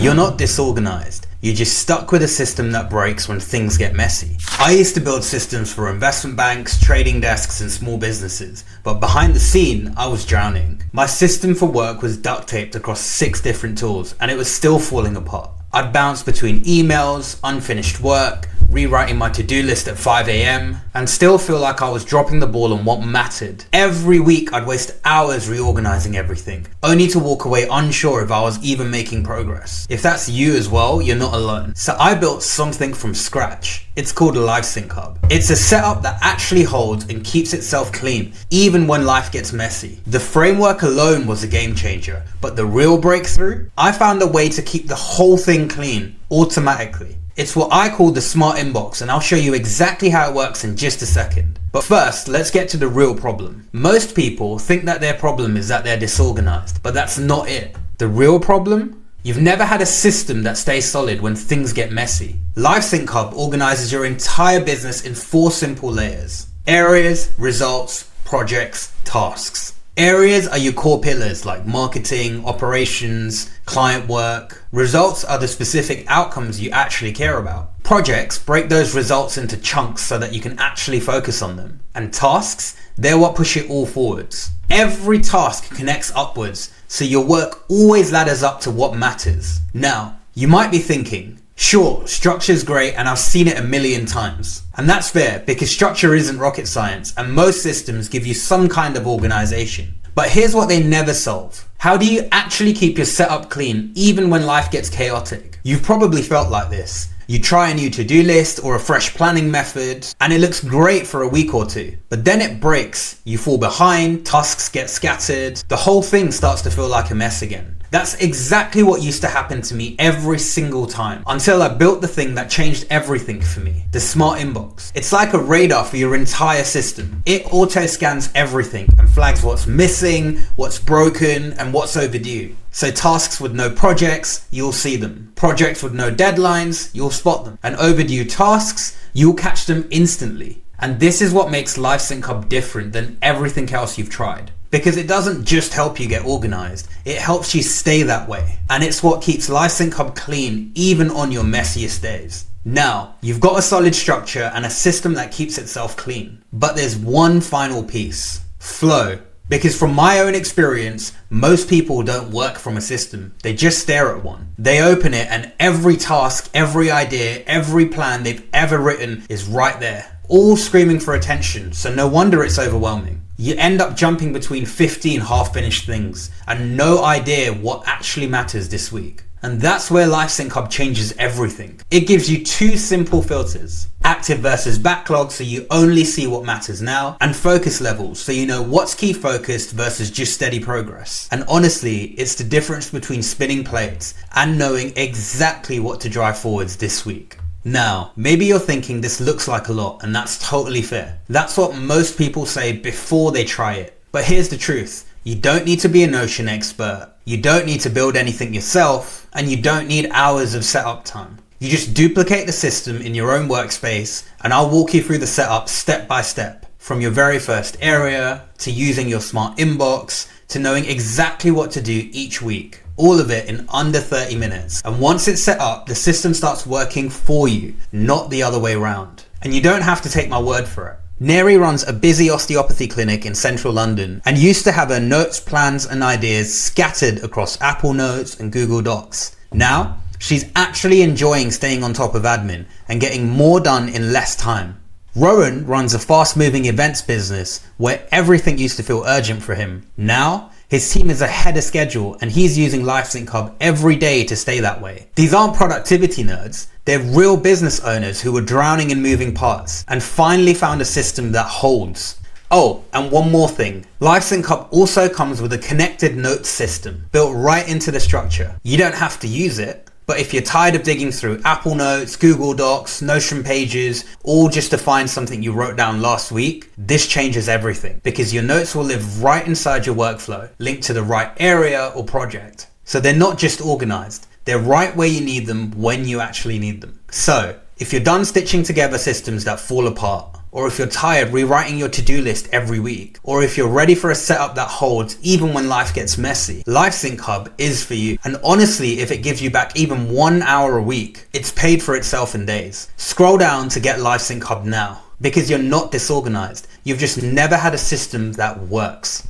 You're not disorganized. You're just stuck with a system that breaks when things get messy. I used to build systems for investment banks, trading desks, and small businesses, but behind the scene, I was drowning. My system for work was duct taped across 6 different tools, and it was still falling apart. I'd bounce between emails, unfinished work, rewriting my to-do list at 5 a.m. and still feel like I was dropping the ball on what mattered. Every week I'd waste hours reorganizing everything, only to walk away unsure if I was even making progress. If that's you as well, you're not alone. So I built something from scratch. It's called a LifeSync Hub. It's a setup that actually holds and keeps itself clean, even when life gets messy. The framework alone was a game changer, but the real breakthrough? I found a way to keep the whole thing clean, automatically. It's what I call the smart inbox, and I'll show you exactly how it works in just a second. But first, let's get to the real problem. Most people think that their problem is that they're disorganized, but that's not it. The real problem? You've never had a system that stays solid when things get messy. LifeSync Hub organizes your entire business in 4 simple layers: areas, results, projects, tasks. Areas are your core pillars like marketing, operations, client work. Results are the specific outcomes you actually care about. Projects break those results into chunks so that you can actually focus on them. And tasks, they're what push it all forwards. Every task connects upwards, so your work always ladders up to what matters. Now, you might be thinking, sure, structure's great and I've seen it a million times. And that's fair, because structure isn't rocket science and most systems give you some kind of organization. But here's what they never solve. How do you actually keep your setup clean even when life gets chaotic? You've probably felt like this. You try a new to-do list or a fresh planning method and it looks great for a week or 2, but then it breaks, you fall behind, tasks get scattered, the whole thing starts to feel like a mess again. That's exactly what used to happen to me every single time, until I built the thing that changed everything for me, the smart inbox. It's like a radar for your entire system. It auto scans everything and flags what's missing, what's broken, and what's overdue. So tasks with no projects, you'll see them. Projects with no deadlines, you'll spot them. And overdue tasks, you'll catch them instantly. And this is what makes LifeSync Hub different than everything else you've tried. Because it doesn't just help you get organized, it helps you stay that way. And it's what keeps LifeSync Hub clean even on your messiest days. Now, you've got a solid structure and a system that keeps itself clean. But there's one final piece: flow. Because from my own experience, most people don't work from a system, they just stare at one. They open it and every task, every idea, every plan they've ever written is right there, all screaming for attention, so no wonder it's overwhelming. You end up jumping between 15 half-finished things and no idea what actually matters this week. And that's where LifeSync Hub changes everything. It gives you 2 simple filters: active versus backlog, so you only see what matters now, and focus levels, so you know what's key focused versus just steady progress. And honestly, it's the difference between spinning plates and knowing exactly what to drive forwards this week. Now, maybe you're thinking this looks like a lot, and that's totally fair. That's what most people say before they try it. But here's the truth. You don't need to be a Notion expert. You don't need to build anything yourself, and you don't need hours of setup time. You just duplicate the system in your own workspace, and I'll walk you through the setup step by step, from your very first area, to using your smart inbox, to knowing exactly what to do each week. All of it in under 30 minutes. And once it's set up, the system starts working for you, not the other way around. And you don't have to take my word for it. Neri runs a busy osteopathy clinic in central London and used to have her notes, plans and ideas scattered across Apple Notes and Google Docs. Now, she's actually enjoying staying on top of admin and getting more done in less time. Rowan runs a fast-moving events business where everything used to feel urgent for him. Now, his team is ahead of schedule and he's using LifeSync Hub every day to stay that way. These aren't productivity nerds, they're real business owners who were drowning in moving parts and finally found a system that holds. Oh, and one more thing. LifeSync Hub also comes with a connected notes system built right into the structure. You don't have to use it, but if you're tired of digging through Apple Notes, Google Docs, Notion pages, all just to find something you wrote down last week, this changes everything because your notes will live right inside your workflow, linked to the right area or project. So they're not just organized, they're right where you need them when you actually need them. So if you're done stitching together systems that fall apart, or if you're tired rewriting your to-do list every week, or if you're ready for a setup that holds even when life gets messy, LifeSync Hub is for you. And honestly, if it gives you back even 1 hour a week, it's paid for itself in days. Scroll down to get LifeSync Hub now, because you're not disorganized. You've just never had a system that works.